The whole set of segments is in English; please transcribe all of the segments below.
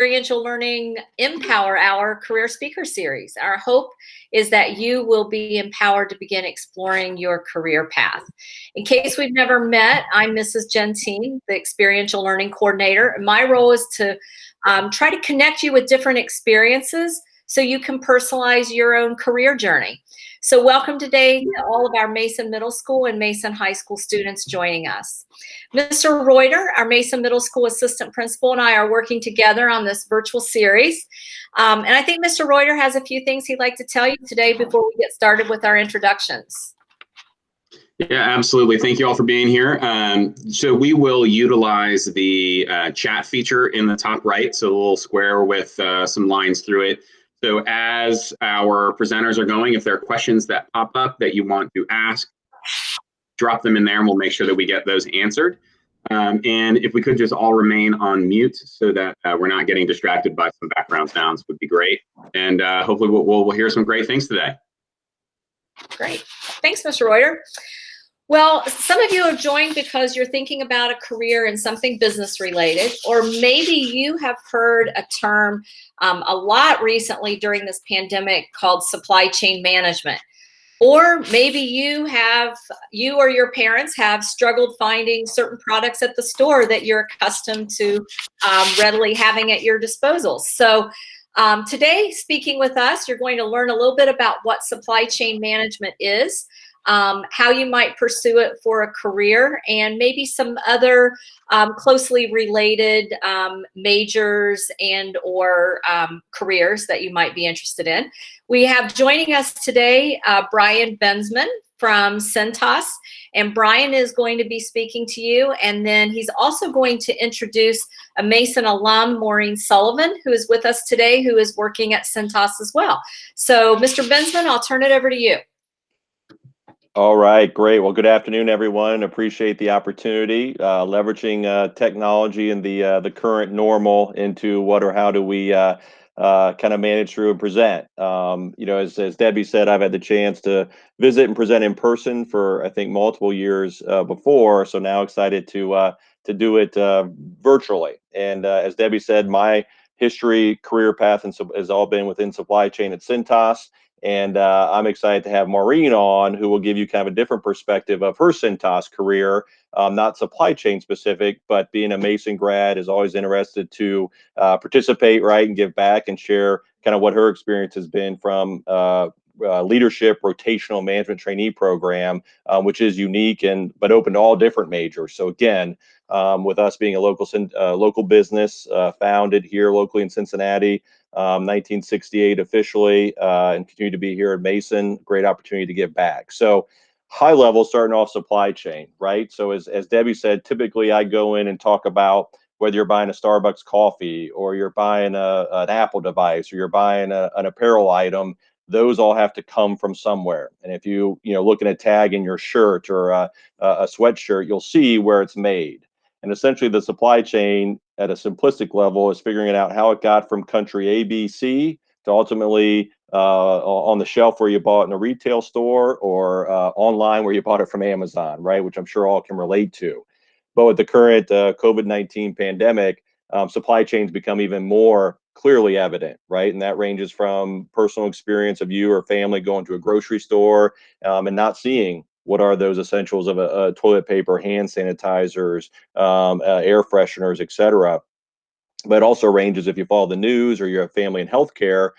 Experiential Learning MPower Hour Career Speaker Series. Our hope is that you will be empowered to begin exploring your career path. In case we've never met, I'm Mrs. Gentine, the Experiential Learning Coordinator. My role is to try to connect you with different experiences so you can personalize your own career journey. So welcome today to all of our Mason Middle School and Mason High School students joining us. Mr. Reuter, our Mason Middle School Assistant Principal, and I are working together on this virtual series. And I think Mr. Reuter has a few things he'd like to tell you today before we get started with our introductions. Yeah, absolutely. Thank you all for being here. So we will utilize the chat feature in the top right, so a little square with some lines through it. So as our presenters are going, if there are questions that pop up that you want to ask, drop them in there and we'll make sure that we get those answered. And if we could just all remain on mute so that we're not getting distracted by some background sounds would be great. And hopefully we'll hear some great things today. Great. Thanks, Mr. Reuter. Well, some of you have joined because you're thinking about a career in something business related, or maybe you have heard a term a lot recently during this pandemic called supply chain management. Or maybe you or your parents have struggled finding certain products at the store that you're accustomed to readily having at your disposal. So today, speaking with us, you're going to learn a little bit about what supply chain management is, how you might pursue it for a career, and maybe some other closely related majors and or careers that you might be interested in. We have joining us today Brian Bensman from Cintas, and Brian is going to be speaking to you, and then he's also going to introduce a Mason alum, Maureen Sullivan, who is with us today, who is working at Cintas as well. So Mr. Bensman, I'll turn it over to you. All right, great. Well, good afternoon, everyone. Appreciate the opportunity, leveraging technology and the current normal into what or how do we kind of manage through and present. As Debbie said, I've had the chance to visit and present in person for, I think, multiple years before. So now excited to do it virtually. And as Debbie said, my history, career path, has all been within supply chain at Cintas. And I'm excited to have Maureen on, who will give you kind of a different perspective of her Cintas career, not supply chain specific, but being a Mason grad is always interested to participate, right, and give back and share kind of what her experience has been from leadership rotational management trainee program, which is unique but open to all different majors. So again, with us being a local business founded here locally in Cincinnati, 1968 officially, and continue to be here at Mason. Great opportunity to give back. So high level, starting off supply chain, right? So as Debbie said, typically I go in and talk about whether you're buying a Starbucks coffee or you're buying an Apple device or you're buying an apparel item. Those all have to come from somewhere. And if you look at a tag in your shirt or a sweatshirt, you'll see where it's made. And essentially the supply chain at a simplistic level is figuring out how it got from country A, B, C to ultimately on the shelf where you bought it in a retail store or online where you bought it from Amazon, right? Which I'm sure all can relate to. But with the current COVID-19 pandemic, supply chains become even more clearly evident, right? And that ranges from personal experience of you or family going to a grocery store and not seeing what are those essentials of a toilet paper, hand sanitizers, air fresheners, etc. But it also ranges if you follow the news or you're a family and healthcare,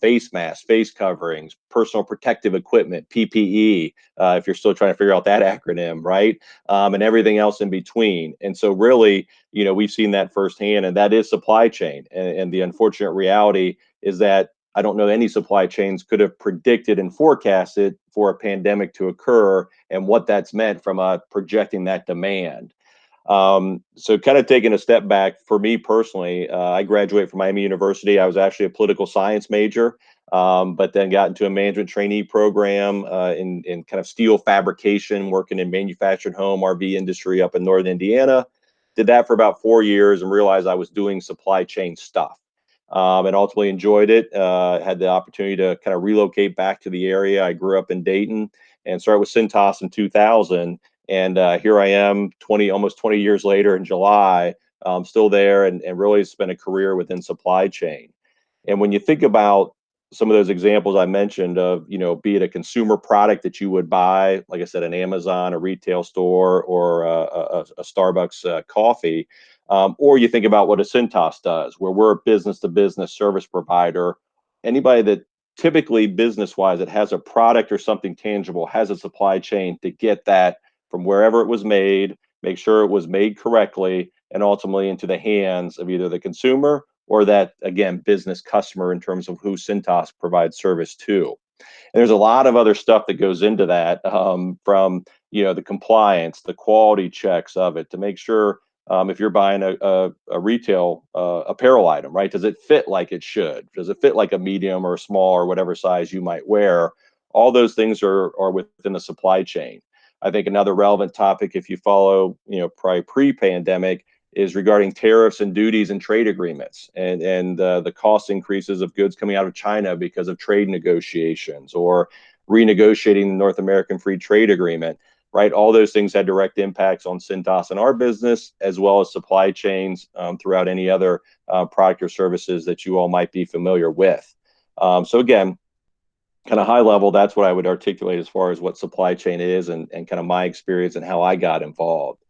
face masks, face coverings, personal protective equipment, PPE, if you're still trying to figure out that acronym, right? And everything else in between. And so really, we've seen that firsthand, and that is supply chain. And the unfortunate reality is that I don't know any supply chains could have predicted and forecasted for a pandemic to occur and what that's meant from projecting that demand. So kind of taking a step back for me personally, I graduated from Miami University. I was actually a political science major, but then got into a management trainee program in kind of steel fabrication, working in manufactured home RV industry up in northern Indiana. Did that for about 4 years and realized I was doing supply chain stuff. And ultimately enjoyed it. Had the opportunity to kind of relocate back to the area. I grew up in Dayton and started with Cintas in 2000. And here I am almost 20 years later in July, still there, and really spent a career within supply chain. And when you think about some of those examples I mentioned of, be it a consumer product that you would buy, like I said, an Amazon, a retail store, or a Starbucks coffee, or you think about what a Cintas does, where we're a business-to-business service provider. Anybody that typically business-wise that has a product or something tangible has a supply chain to get that from wherever it was made, make sure it was made correctly, and ultimately into the hands of either the consumer or that, again, business customer in terms of who Cintas provides service to. And there's a lot of other stuff that goes into that, from the compliance, the quality checks of it to make sure, if you're buying a retail apparel item, right? Does it fit like it should? Does it fit like a medium or a small or whatever size you might wear? All those things are within the supply chain. I think another relevant topic, if you follow, probably pre-pandemic, is regarding tariffs and duties and trade agreements, and the cost increases of goods coming out of China because of trade negotiations or renegotiating the North American Free Trade Agreement, right? All those things had direct impacts on Cintas and our business, as well as supply chains throughout any other product or services that you all might be familiar with. So again, kind of high level, that's what I would articulate as far as what supply chain is and kind of my experience and how I got involved.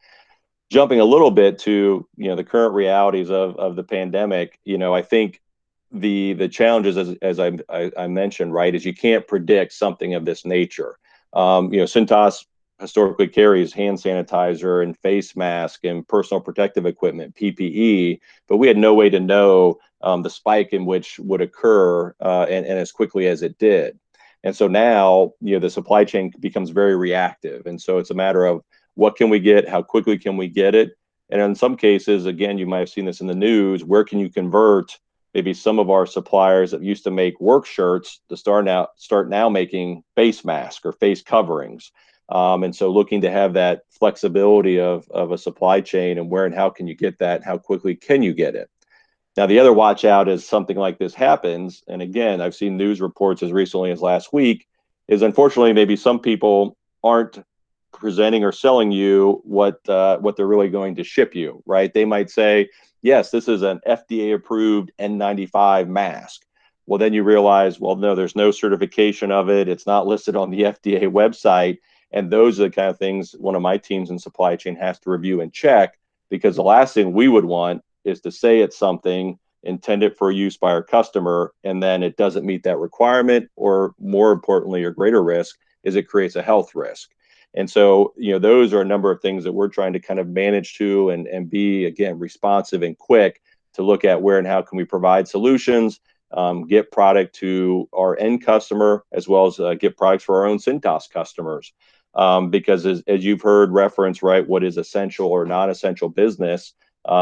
Jumping a little bit to the current realities of the pandemic, I think the challenges, as I mentioned, right, is you can't predict something of this nature. Cintas historically carries hand sanitizer and face mask and personal protective equipment, PPE, but we had no way to know the spike in which would occur and as quickly as it did. And so now, the supply chain becomes very reactive, and so it's a matter of what can we get? How quickly can we get it? And in some cases, again, you might have seen this in the news, where can you convert maybe some of our suppliers that used to make work shirts to start now making face masks or face coverings. And so looking to have that flexibility of a supply chain and where and how can you get that? How quickly can you get it? Now, the other watch out is something like this happens. And again, I've seen news reports as recently as last week, is unfortunately maybe some people aren't presenting or selling you what they're really going to ship you, right? They might say, yes, this is an FDA approved N95 mask. Well, then you realize, well, no, there's no certification of it. It's not listed on the FDA website. And those are the kind of things one of my teams in supply chain has to review and check, because the last thing we would want is to say it's something intended for use by our customer, and then it doesn't meet that requirement, or more importantly, or greater risk, is it creates a health risk. And so, those are a number of things that we're trying to kind of manage to and be, again, responsive and quick to look at where and how can we provide solutions, get product to our end customer, as well as get products for our own Cintas customers. Because as you've heard reference, right, what is essential or non-essential business,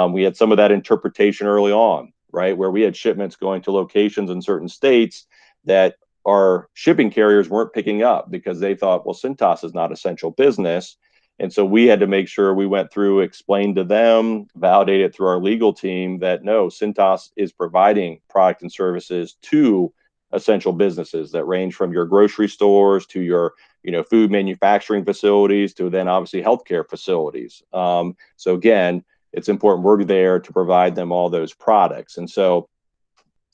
we had some of that interpretation early on, right, where we had shipments going to locations in certain states that our shipping carriers weren't picking up because they thought, well, Cintas is not essential business. And so we had to make sure we went through, explained to them, validated through our legal team that no, Cintas is providing product and services to essential businesses that range from your grocery stores to your, food manufacturing facilities to then obviously healthcare facilities. So again, it's important we're there to provide them all those products. And so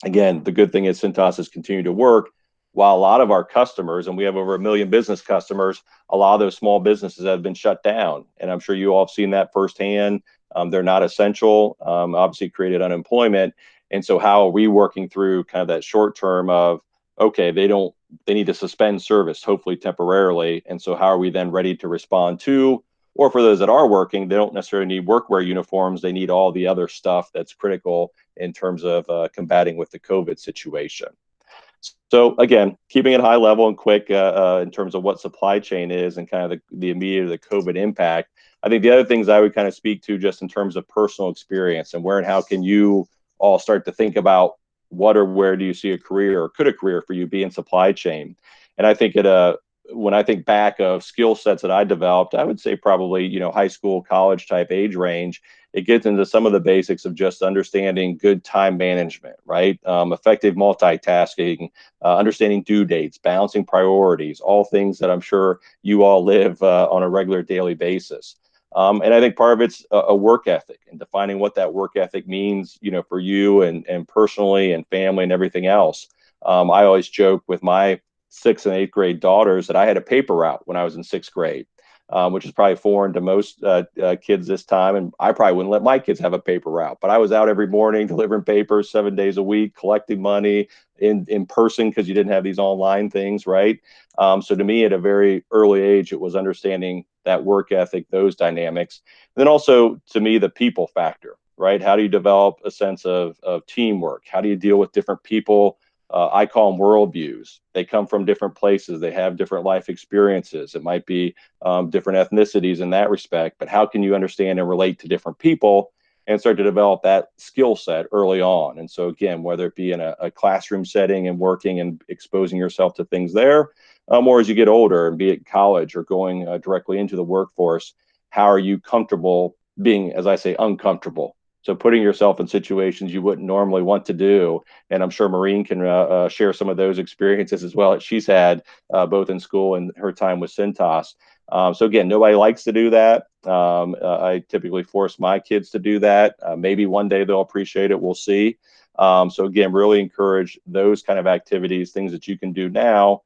again, the good thing is Cintas has continued to work. While a lot of our customers, and we have over 1 million business customers, a lot of those small businesses have been shut down. And I'm sure you all have seen that firsthand. They're not essential, obviously created unemployment. And so how are we working through kind of that short term of, okay, they need to suspend service, hopefully temporarily. And so how are we then ready to respond to, or for those that are working, they don't necessarily need workwear uniforms. They need all the other stuff that's critical in terms of combating with the COVID situation. So again, keeping it high level and quick in terms of what supply chain is and kind of the immediate the COVID impact. I think the other things I would kind of speak to just in terms of personal experience and where and how can you all start to think about what or where do you see a career, or could a career for you be in supply chain? And I think when I think back of skill sets that I developed, I would say probably, high school, college type age range. It gets into some of the basics of just understanding good time management, right? Effective multitasking, understanding due dates, balancing priorities, all things that I'm sure you all live on a regular daily basis. And I think part of it's a work ethic and defining what that work ethic means, for you and personally and family and everything else. I always joke with my 6th and 8th grade daughters that I had a paper route when I was in 6th grade. Which is probably foreign to most kids this time. And I probably wouldn't let my kids have a paper route, but I was out every morning delivering papers 7 days a week, collecting money in person because you didn't have these online things, right? So to me, at a very early age, it was understanding that work ethic, those dynamics. And then also, to me, the people factor, right? How do you develop a sense of teamwork? How do you deal with different people? I call them worldviews. They come from different places. They have different life experiences. It might be different ethnicities in that respect, but how can you understand and relate to different people and start to develop that skill set early on? And so again, whether it be in a classroom setting and working and exposing yourself to things there, or as you get older and be it college or going directly into the workforce, how are you comfortable being, as I say, uncomfortable? So putting yourself in situations you wouldn't normally want to do. And I'm sure Maureen can share some of those experiences as well that she's had both in school and her time with Cintas. So again, nobody likes to do that. I typically force my kids to do that. Maybe one day they'll appreciate it. We'll see. So again, really encourage those kind of activities, things that you can do now.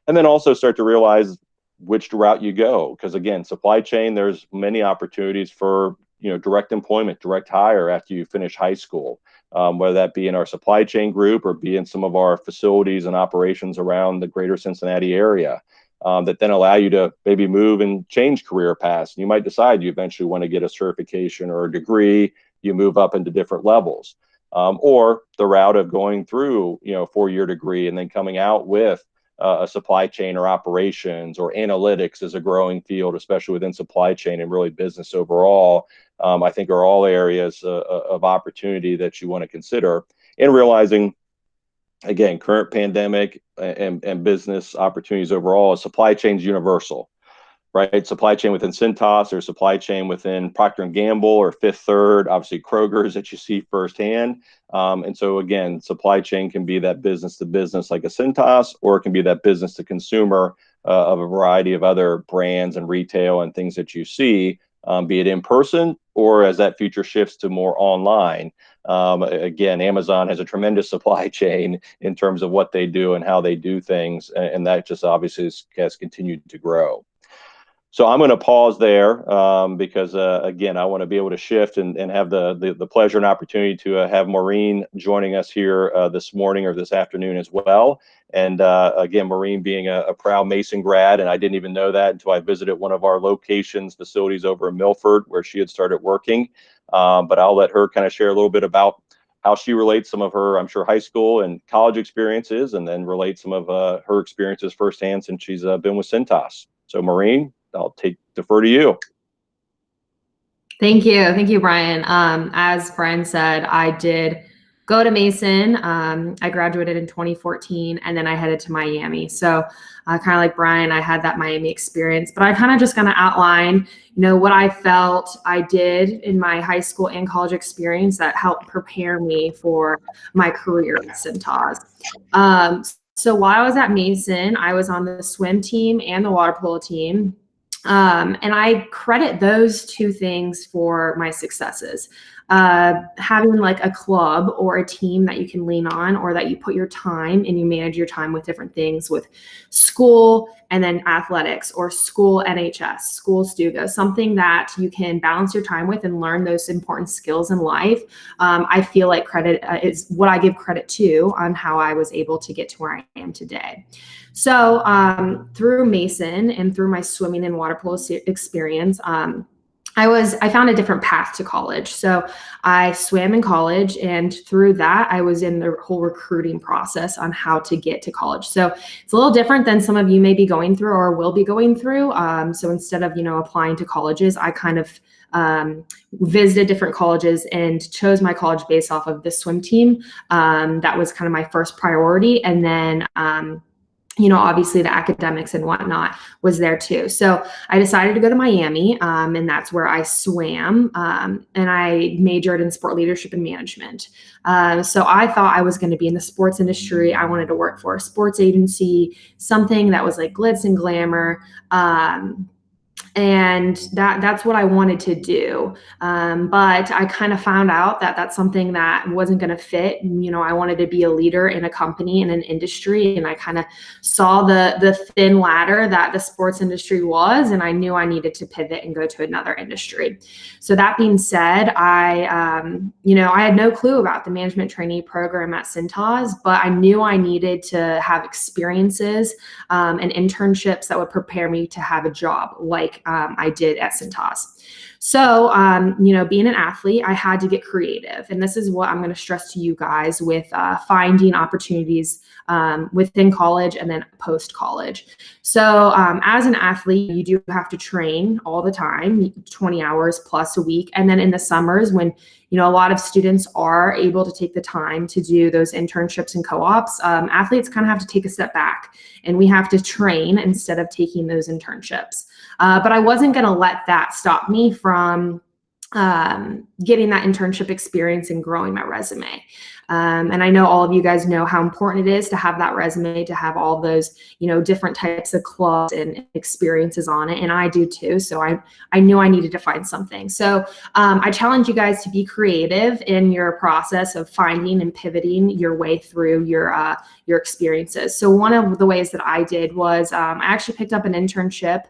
And then also start to realize which route you go. Because again, supply chain, there's many opportunities for direct employment, direct hire after you finish high school, whether that be in our supply chain group or be in some of our facilities and operations around the greater Cincinnati area, that then allow you to maybe move and change career paths. You might decide you eventually want to get a certification or a degree, you move up into different levels, or the route of going through, a 4-year degree and then coming out with a supply chain or operations or analytics is a growing field, especially within supply chain and really business overall. I think are all areas of opportunity that you want to consider, and realizing, again, current pandemic and business opportunities overall, supply chain is universal, right? Supply chain within Cintas or supply chain within Procter & Gamble or Fifth Third, obviously Kroger's that you see firsthand. And so again, supply chain can be that business to business like a Cintas, or it can be that business to consumer of a variety of other brands and retail and things that you see, be it in person or as that future shifts to more online. Again, Amazon has a tremendous supply chain in terms of what they do and how they do things. And that just obviously has continued to grow. So I'm going to pause there because, again, I want to be able to shift and have the pleasure and opportunity to have Maureen joining us here this morning or this afternoon as well. And again, Maureen being a proud Mason grad, and I didn't even know that until I visited one of our facilities over in Milford where she had started working. But I'll let her kind of share a little bit about how she relates some of her, I'm sure, high school and college experiences, and then relate some of her experiences firsthand since she's been with Cintas. So Maureen, I'll defer to you. Thank you, Brian. As Brian said, I did go to Mason. I graduated in 2014, and then I headed to Miami. So kind of like Brian, I had that Miami experience, but I kind of just going to outline, what I felt I did in my high school and college experience that helped prepare me for my career at Cintas. So while I was at Mason, I was on the swim team and the water polo team. And I credit those two things for my successes. Having like a club or a team that you can lean on, or that you put your time and you manage your time with different things, with school and then athletics, or school NHS, school Stuga, something that you can balance your time with and learn those important skills in life. I feel like credit is what I give credit to on how I was able to get to where I am today. So through Mason and through my swimming and water polo experience, I found a different path to college. So I swam in college, and through that, I was in the whole recruiting process on how to get to college. So it's a little different than some of you may be going through or will be going through. So instead of, applying to colleges, I kind of visited different colleges and chose my college based off of the swim team. That was kind of my first priority. And then, obviously the academics and whatnot was there too. So I decided to go to Miami, and that's where I swam, and I majored in sport leadership and management. So I thought I was going to be in the sports industry. I wanted to work for a sports agency, something that was like glitz and glamour. and that's what I wanted to do. But I kind of found out that that's something that wasn't going to fit. You know, I wanted to be a leader in a company, in an industry, and I kind of saw the thin ladder that the sports industry was, and I knew I needed to pivot and go to another industry. So that being said, you know, I had no clue about the management trainee program at Cintas, but I knew I needed to have experiences and internships that would prepare me to have a job like I did at Cintas. So, you know, being an athlete, I had to get creative. And this is what I'm going to stress to you guys with finding opportunities within college and then post-college. So as an athlete, you do have to train all the time, 20 hours plus a week. And then in the summers when, you know, a lot of students are able to take the time to do those internships and co-ops, athletes kind of have to take a step back and we have to train instead of taking those internships. But I wasn't going to let that stop me from getting that internship experience and growing my resume. And I know all of you guys know how important it is to have that resume, to have all those, you know, different types of clubs and experiences on it. And I do too. So I knew I needed to find something. So I challenge you guys to be creative in your process of finding and pivoting your way through your experiences. So one of the ways that I did was I actually picked up an internship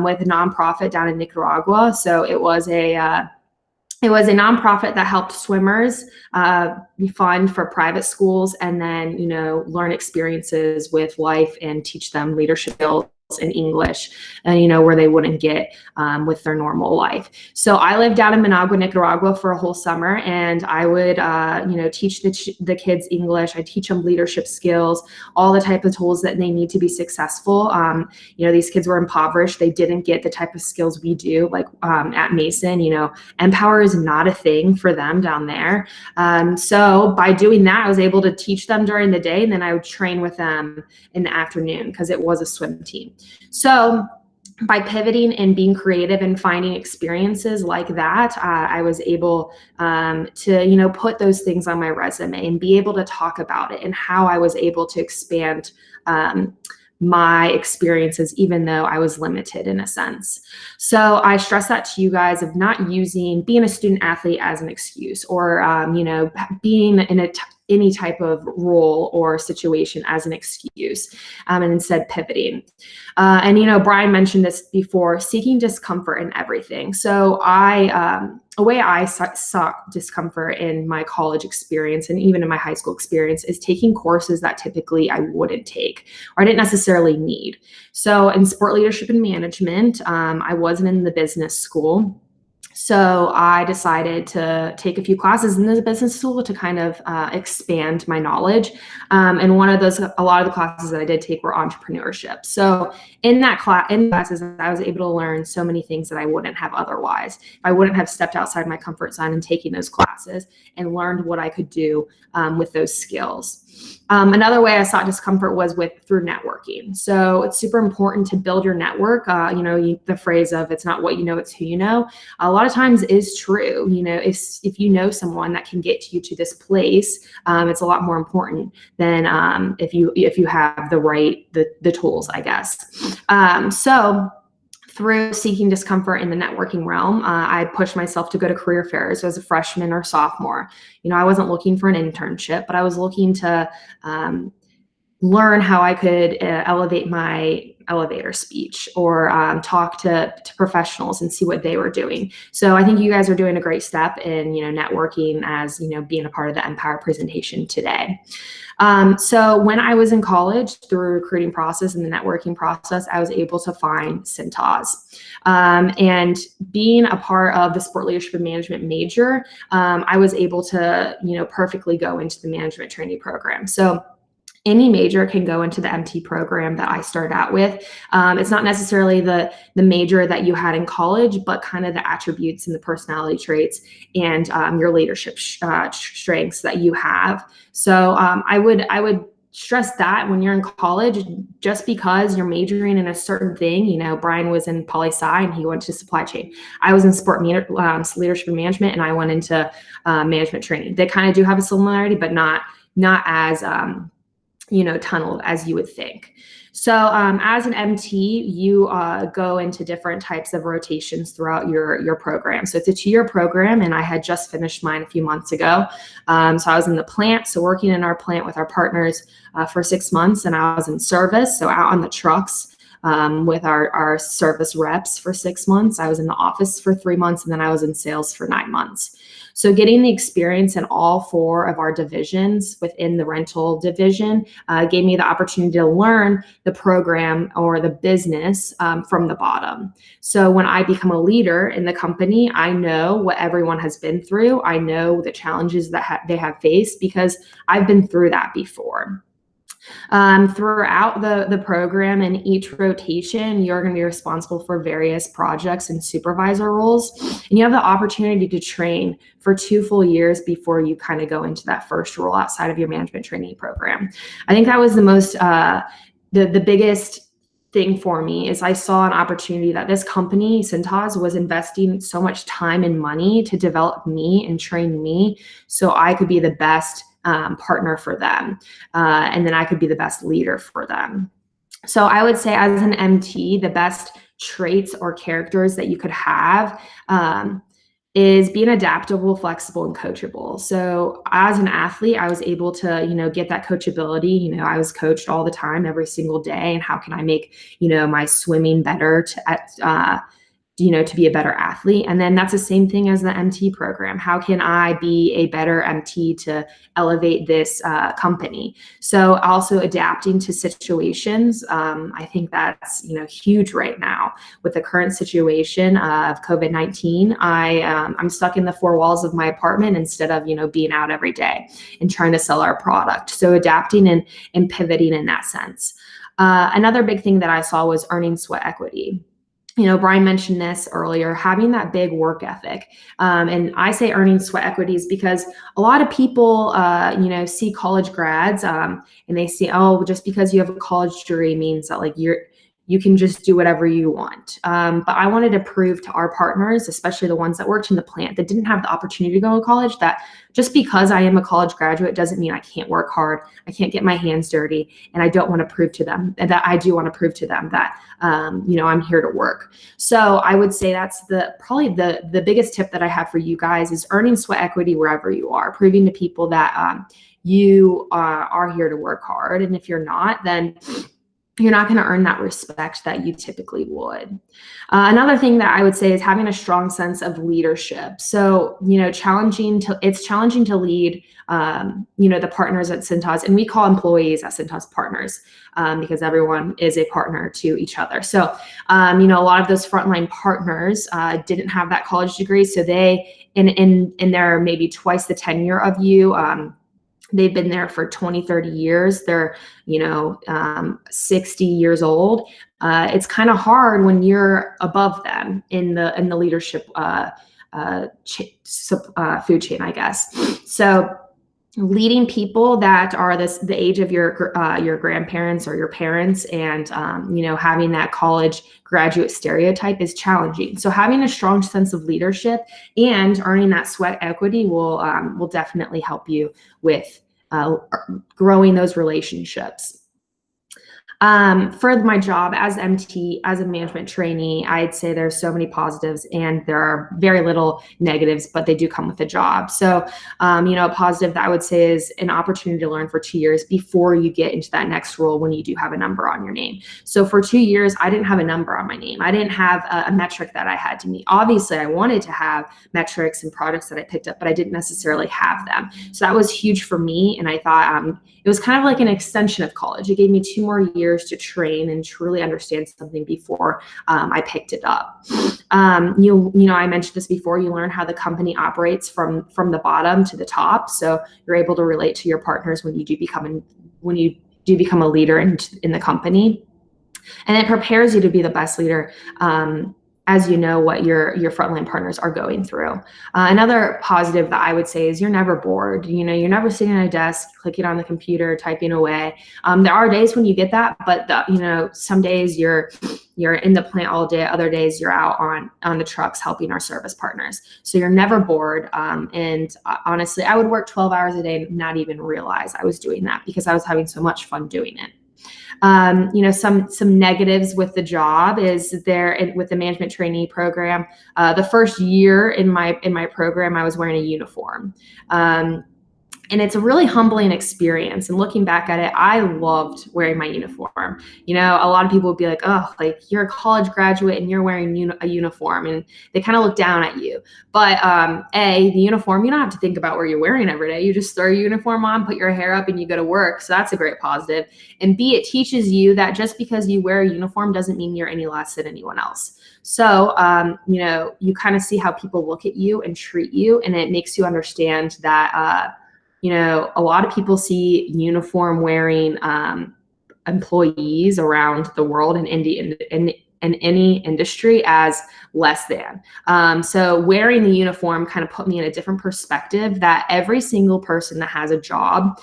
with a nonprofit down in Nicaragua. So it was a nonprofit that helped swimmers fund for private schools and then, you know, learn experiences with life and teach them leadership skills in English, and you know, where they wouldn't get with their normal life. So I lived down in Managua, Nicaragua for a whole summer, and I would you know, teach the kids English. I teach them leadership skills, all the type of tools that they need to be successful. You know, these kids were impoverished. They didn't get the type of skills we do, like at Mason. You know, MPower is not a thing for them down there. So by doing that, I was able to teach them during the day, and then I would train with them in the afternoon because it was a swim team. So by pivoting and being creative and finding experiences like that, I was able to, you know, put those things on my resume and be able to talk about it and how I was able to expand my experiences, even though I was limited in a sense. So I stress that to you guys of not using being a student athlete as an excuse, or, you know, being in any type of role or situation as an excuse, and instead pivoting. And, you know, Brian mentioned this before, seeking discomfort in everything. So a way I sought discomfort in my college experience and even in my high school experience is taking courses that typically I wouldn't take or I didn't necessarily need. So in sport leadership and management, I wasn't in the business school. So I decided to take a few classes in the business school to kind of expand my knowledge. And a lot of the classes that I did take were entrepreneurship. So in classes, I was able to learn so many things that I wouldn't have otherwise. I wouldn't have stepped outside my comfort zone and taking those classes and learned what I could do with those skills. Another way I sought discomfort was through networking. So it's super important to build your network. You know, the phrase of "it's not what you know, it's who you know," a lot of times is true. You know, if you know someone that can get you to this place, it's a lot more important than if you have the tools, I guess. So through seeking discomfort in the networking realm, I pushed myself to go to career fairs as a freshman or sophomore. You know, I wasn't looking for an internship, but I was looking to learn how I could elevate my elevator speech or talk to professionals and see what they were doing. So I think you guys are doing a great step in, you know, networking as, you know, being a part of the MPower presentation today. So when I was in college, through a recruiting process and the networking process, I was able to find Cintas. And being a part of the sport leadership and management major, I was able to, you know, perfectly go into the management trainee program. So any major can go into the MT program that I started out with. It's not necessarily the major that you had in college, but kind of the attributes and the personality traits and your leadership strengths that you have. So I would stress that when you're in college, just because you're majoring in a certain thing, you know, Brian was in poli-sci and he went to supply chain. I was in sport leadership and management, and I went into management training. They kind of do have a similarity, but not as tunneled as you would think. So as an MT, you go into different types of rotations throughout your program. So it's a 2-year program, and I had just finished mine a few months ago. So I was in the plant, so working in our plant with our partners for 6 months, and I was in service, so out on the trucks with our service reps for 6 months. I was in the office for 3 months, and then I was in sales for 9 months. So getting the experience in all 4 of our divisions within the rental division gave me the opportunity to learn the program or the business from the bottom. So when I become a leader in the company, I know what everyone has been through. I know the challenges that they have faced because I've been through that before. Throughout the program and each rotation, you're going to be responsible for various projects and supervisor roles. And you have the opportunity to train for 2 full years before you kind of go into that first role outside of your management trainee program. I think that was the most, the biggest thing for me is I saw an opportunity that this company, Cintas, was investing so much time and money to develop me and train me so I could be the best partner for them. And then I could be the best leader for them. So I would say as an MT, the best traits or characters that you could have is being adaptable, flexible, and coachable. So as an athlete, I was able to, get that coachability. I was coached all the time, every single day. And how can I make, my swimming better to be a better athlete? And then that's the same thing as the MT program. How can I be a better MT to elevate this company? So also adapting to situations. I think that's, huge right now with the current situation of COVID-19. I'm stuck in the 4 walls of my apartment instead of, being out every day and trying to sell our product. So adapting and pivoting in that sense. Another big thing that I saw was earning sweat equity. Brian mentioned this earlier, having that big work ethic. And I say earning sweat equities because a lot of people, see college grads and they see, oh, just because you have a college degree means that you can just do whatever you want. But I wanted to prove to our partners, especially the ones that worked in the plant that didn't have the opportunity to go to college, that just because I am a college graduate doesn't mean I can't work hard, I can't get my hands dirty, and I don't want to prove to them that I do want to prove to them that, I'm here to work. So I would say that's probably the biggest tip that I have for you guys is earning sweat equity wherever you are, proving to people that you are here to work hard. And if you're not, then you're not going to earn that respect that you typically would. Another thing that I would say is having a strong sense of leadership. So, it's challenging to lead, the partners at Cintas, and we call employees at Cintas partners because everyone is a partner to each other. So, a lot of those frontline partners didn't have that college degree. So they, in their maybe twice the tenure of you, they've been there for 20, 30 years. They're, 60 years old. It's kind of hard when you're above them in the leadership food chain, I guess. So leading people that are the age of your grandparents or your parents and, having that college graduate stereotype is challenging. So having a strong sense of leadership and earning that sweat equity will definitely help you with growing those relationships. For my job as MT, as a management trainee, I'd say there's so many positives and there are very little negatives, but they do come with the job. So, a positive that I would say is an opportunity to learn for 2 years before you get into that next role when you do have a number on your name. So for 2 years, I didn't have a number on my name. I didn't have a metric that I had to meet. Obviously, I wanted to have metrics and products that I picked up, but I didn't necessarily have them. So that was huge for me. And I thought it was kind of like an extension of college. It gave me 2 more years to train and truly understand something before I picked it up. I mentioned this before, you learn how the company operates from the bottom to the top. So you're able to relate to your partners when you do become a leader in the company. And it prepares you to be the best leader as you know what your frontline partners are going through. Another positive that I would say is you're never bored. You know, you're never sitting at a desk, clicking on the computer, typing away. There are days when you get that, but you know, some days you're in the plant all day. Other days you're out on the trucks helping our service partners. So you're never bored. And honestly, I would work 12 hours a day and not even realize I was doing that because I was having so much fun doing it. You know, some negatives with the job is with the management trainee program. The first year in my program, I was wearing a uniform. And it's a really humbling experience. And looking back at it, I loved wearing my uniform. You know, a lot of people would be like, oh, like you're a college graduate and you're wearing a uniform, and they kind of look down at you. But the uniform, you don't have to think about where you're wearing every day. You just throw your uniform on, put your hair up, and you go to work. So that's a great positive. And B, it teaches you that just because you wear a uniform doesn't mean you're any less than anyone else. So, you know, you kind of see how people look at you and treat you, and it makes you understand that, you know, a lot of people see uniform wearing employees around the world in any industry as less than. So wearing the uniform kind of put me in a different perspective that every single person that has a job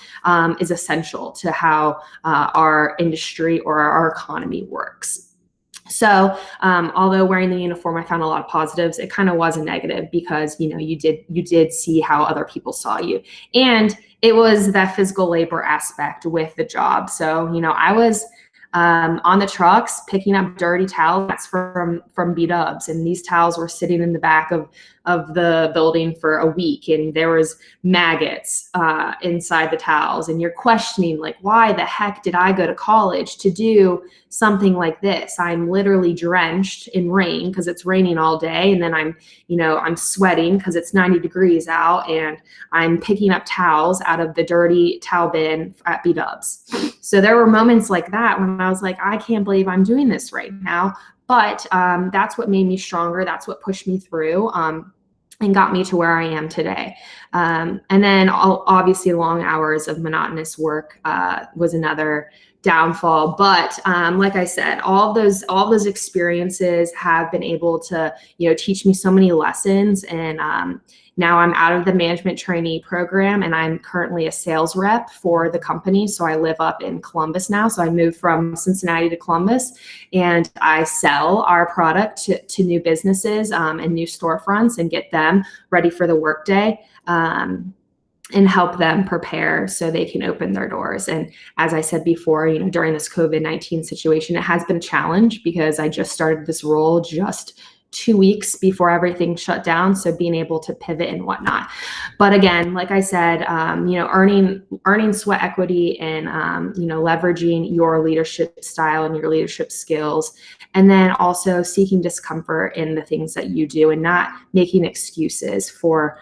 is essential to how our industry or our economy works. So although wearing the uniform, I found a lot of positives, it kind of was a negative because, you know, you did see how other people saw you. And it was that physical labor aspect with the job. So, you know, I was on the trucks picking up dirty towels from B-dubs, and these towels were sitting in the back of the building for a week, and there was maggots inside the towels, and you're questioning, like, why the heck did I go to college to do something like this? I'm literally drenched in rain because it's raining all day, and then I'm sweating because it's 90 degrees out, and I'm picking up towels out of the dirty towel bin at B-dubs. So there were moments like that when I was like, I can't believe I'm doing this right now. But that's what made me stronger. That's what pushed me through and got me to where I am today. And then obviously long hours of monotonous work was another downfall. But like I said, all those experiences have been able to, you know, teach me so many lessons. And now I'm out of the management trainee program, and I'm currently a sales rep for the company. So I live up in Columbus now. So I moved from Cincinnati to Columbus, and I sell our product to new businesses and new storefronts and get them ready for the workday. And help them prepare so they can open their doors. And as I said before, you know, during this COVID-19 situation, it has been a challenge because I just started this role just 2 weeks before everything shut down. So being able to pivot and whatnot. But again, like I said, you know, earning sweat equity and, you know, leveraging your leadership style and your leadership skills, and then also seeking discomfort in the things that you do and not making excuses for,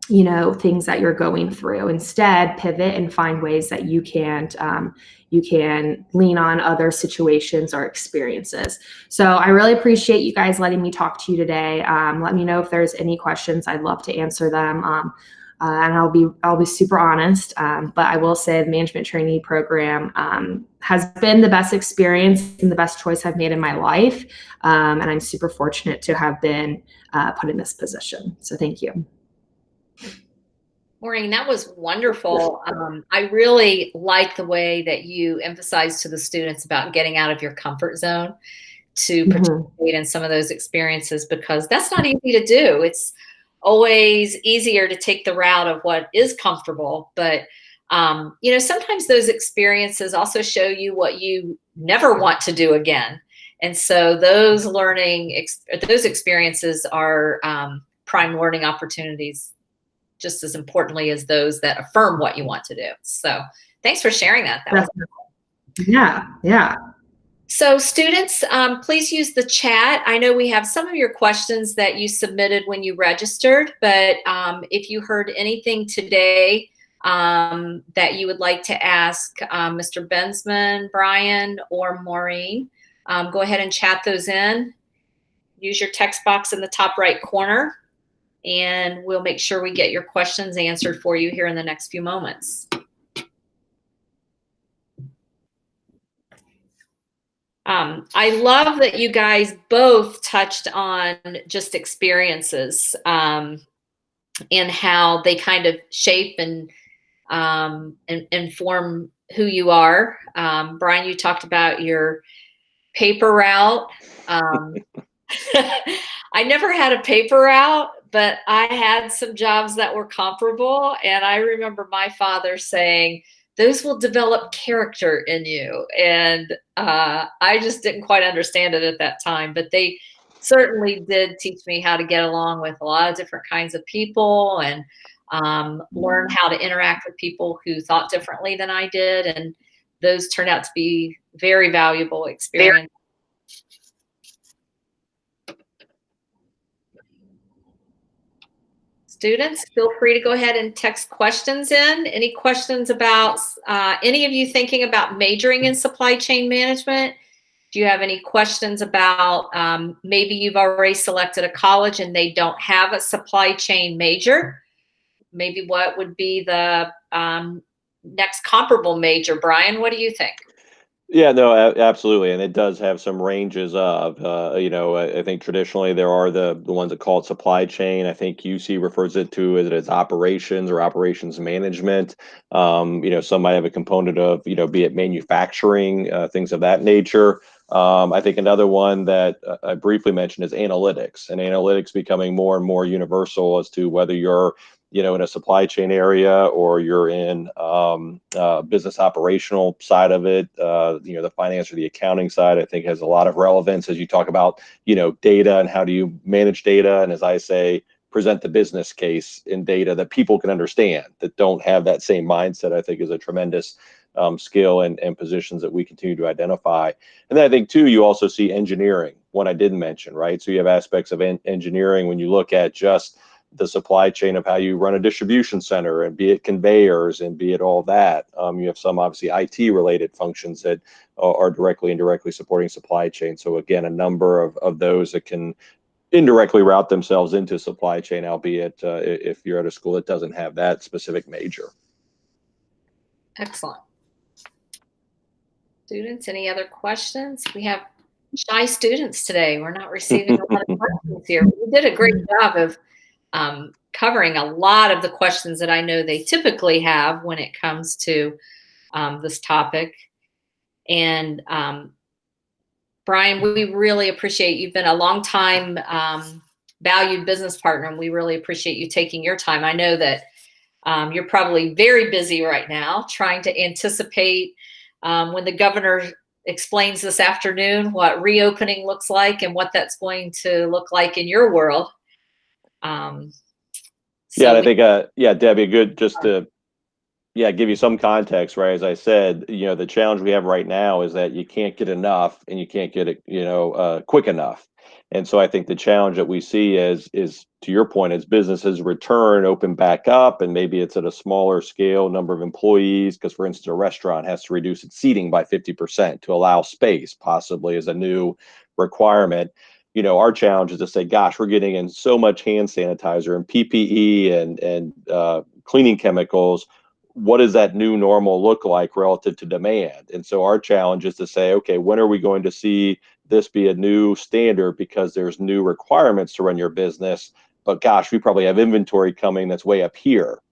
you know, things that you're going through. Instead, pivot and find ways that you can lean on other situations or experiences. So I really appreciate you guys letting me talk to you today. Let me know if there's any questions. I'd love to answer them. And I'll be super honest. But I will say the management trainee program has been the best experience and the best choice I've made in my life. And I'm super fortunate to have been put in this position. So thank you. Maureen, that was wonderful. I really like the way that you emphasized to the students about getting out of your comfort zone to participate in some of those experiences, because that's not easy to do. It's always easier to take the route of what is comfortable. But, you know, sometimes those experiences also show you what you never want to do again. And so those experiences are prime learning opportunities, just as importantly as those that affirm what you want to do. So thanks for sharing that. Yeah. So students, please use the chat. I know we have some of your questions that you submitted when you registered, but if you heard anything today that you would like to ask Mr. Bensman, Brian, or Maureen, go ahead and chat those in. Use your text box in the top right corner, and we'll make sure we get your questions answered for you here in the next few moments. I love that you guys both touched on just experiences and how they kind of shape and inform who you are. Brian, you talked about your paper route. I never had a paper route, but I had some jobs that were comparable. And I remember my father saying, those will develop character in you. And I just didn't quite understand it at that time, but they certainly did teach me how to get along with a lot of different kinds of people and learn how to interact with people who thought differently than I did. And those turned out to be very valuable experiences. Students, feel free to go ahead and text questions in. Any questions about any of you thinking about majoring in supply chain management? Do you have any questions about maybe you've already selected a college and they don't have a supply chain major? Maybe what would be the next comparable major? Brian, what do you think? Yeah, no, absolutely, and it does have some ranges of, I think traditionally there are the ones that call it supply chain. I think UC refers it to as operations or operations management. Some might have a component of, be it manufacturing, things of that nature. I think another one that I briefly mentioned is analytics, and analytics becoming more and more universal as to whether you're in a supply chain area or you're in business operational side of it, the finance or the accounting side, I think has a lot of relevance as you talk about, data and how do you manage data. And as I say, present the business case in data that people can understand that don't have that same mindset, I think is a tremendous skill and positions that we continue to identify. And then I think too, you also see engineering, one I didn't mention, right? So you have aspects of engineering when you look at just the supply chain of how you run a distribution center and be it conveyors and be it all that. You have some obviously IT related functions that are directly and indirectly supporting supply chain. So again, a number of those that can indirectly route themselves into supply chain, albeit if you're at a school that doesn't have that specific major. Excellent. Students, any other questions? We have shy students today. We're not receiving a lot of questions here. We did a great job of covering a lot of the questions that I know they typically have when it comes to this topic. And Brian, we really appreciate you've been a long time valued business partner, and we really appreciate you taking your time. I know that you're probably very busy right now trying to anticipate when the governor explains this afternoon what reopening looks like and what that's going to look like in your world. I think, Debbie, good just to, give you some context, right? As I said, the challenge we have right now is that you can't get enough and you can't get it, quick enough. And so I think the challenge that we see is to your point, as businesses return, open back up, and maybe it's at a smaller scale number of employees, because for instance, a restaurant has to reduce its seating by 50% to allow space, possibly as a new requirement. Our challenge is to say, gosh, we're getting in so much hand sanitizer and PPE and cleaning chemicals. What does that new normal look like relative to demand? And so our challenge is to say, okay, when are we going to see this be a new standard because there's new requirements to run your business? But gosh, we probably have inventory coming that's way up here.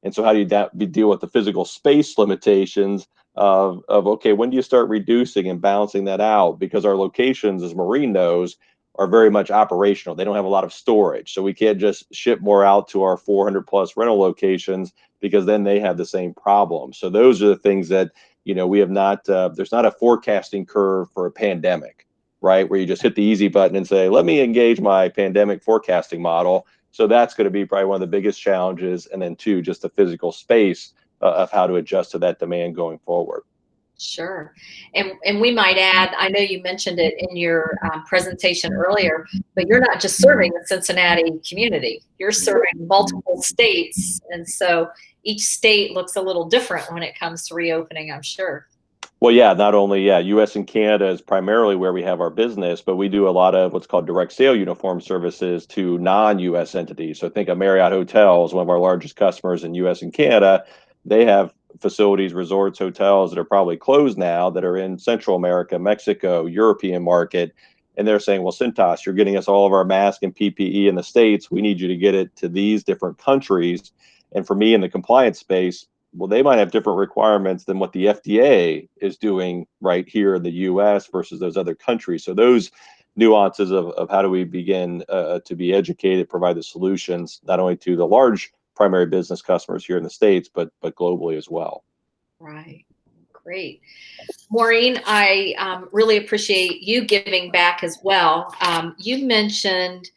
And so how do you deal with the physical space limitations of okay, when do you start reducing and balancing that out? Because our locations, as Maureen knows, are very much operational. They don't have a lot of storage. So we can't just ship more out to our 400 plus rental locations because then they have the same problem. So those are the things that, we have not, there's not a forecasting curve for a pandemic, right? Where you just hit the easy button and say, let me engage my pandemic forecasting model. So that's going to be probably one of the biggest challenges. And then two, just the physical space of how to adjust to that demand going forward. Sure. And we might add, I know you mentioned it in your presentation earlier, but you're not just serving the Cincinnati community, you're serving multiple states. And so each state looks a little different when it comes to reopening, I'm sure. Well, not only, US and Canada is primarily where we have our business, but we do a lot of what's called direct sale uniform services to non-US entities. So think of Marriott Hotels, one of our largest customers in US and Canada. They have facilities, resorts, hotels that are probably closed now that are in Central America, Mexico, European market. And they're saying, well, Cintas, you're getting us all of our masks and PPE in the States. We need you to get it to these different countries. And for me in the compliance space, well, they might have different requirements than what the FDA is doing right here in the US versus those other countries. So those nuances of how do we begin to be educated, provide the solutions, not only to the large primary business customers here in the States, but globally as well. Right. Great. Maureen, I really appreciate you giving back as well. You mentioned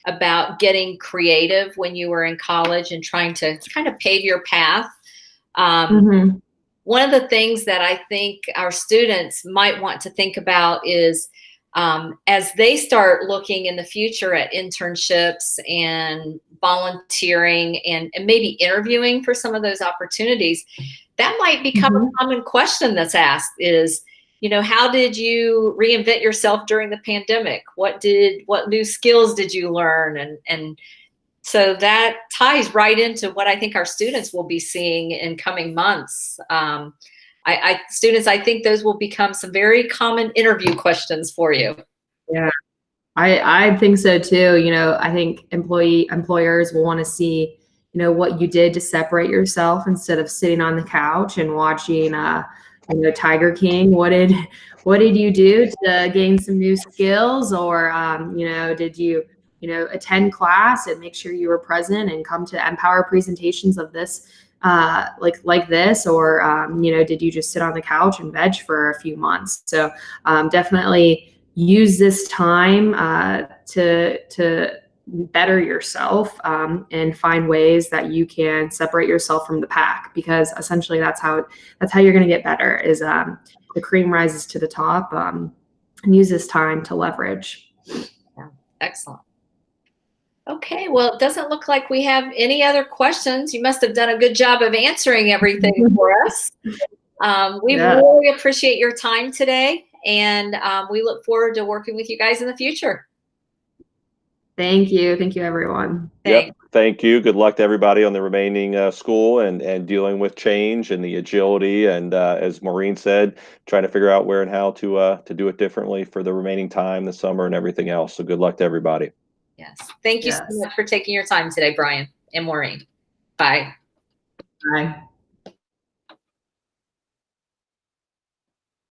about getting creative when you were in college and trying to kind of pave your path. One of the things that I think our students might want to think about is as they start looking in the future at internships and volunteering and maybe interviewing for some of those opportunities, that might become a common question that's asked is, you know, how did you reinvent yourself during the pandemic? What new skills did you learn? And so that ties right into what I think our students will be seeing in coming months. Students, I think those will become some very common interview questions for you. Yeah, I think so too. You know, I think employers will want to see, you know, what you did to separate yourself instead of sitting on the couch and watching, you know, Tiger King. What did you do to gain some new skills, or you know, did you attend class and make sure you were present and come to MPower presentations of this, like this, or you know, did you just sit on the couch and veg for a few months? So definitely use this time to better yourself and find ways that you can separate yourself from the pack, because essentially that's how you're going to get better, is the cream rises to the top, and use this time to leverage. Yeah. Excellent. Okay, well, it doesn't look like we have any other questions. You must have done a good job of answering everything for us. We really appreciate your time today, and we look forward to working with you guys in the future. Thank you, everyone. Thanks. Yep, thank you. Good luck to everybody on the remaining school and dealing with change and the agility, and as Maureen said, trying to figure out where and how to do it differently for the remaining time, the summer, and everything else. So good luck to everybody. Yes. Thank you so much for taking your time today, Brian and Maureen. Bye. Bye.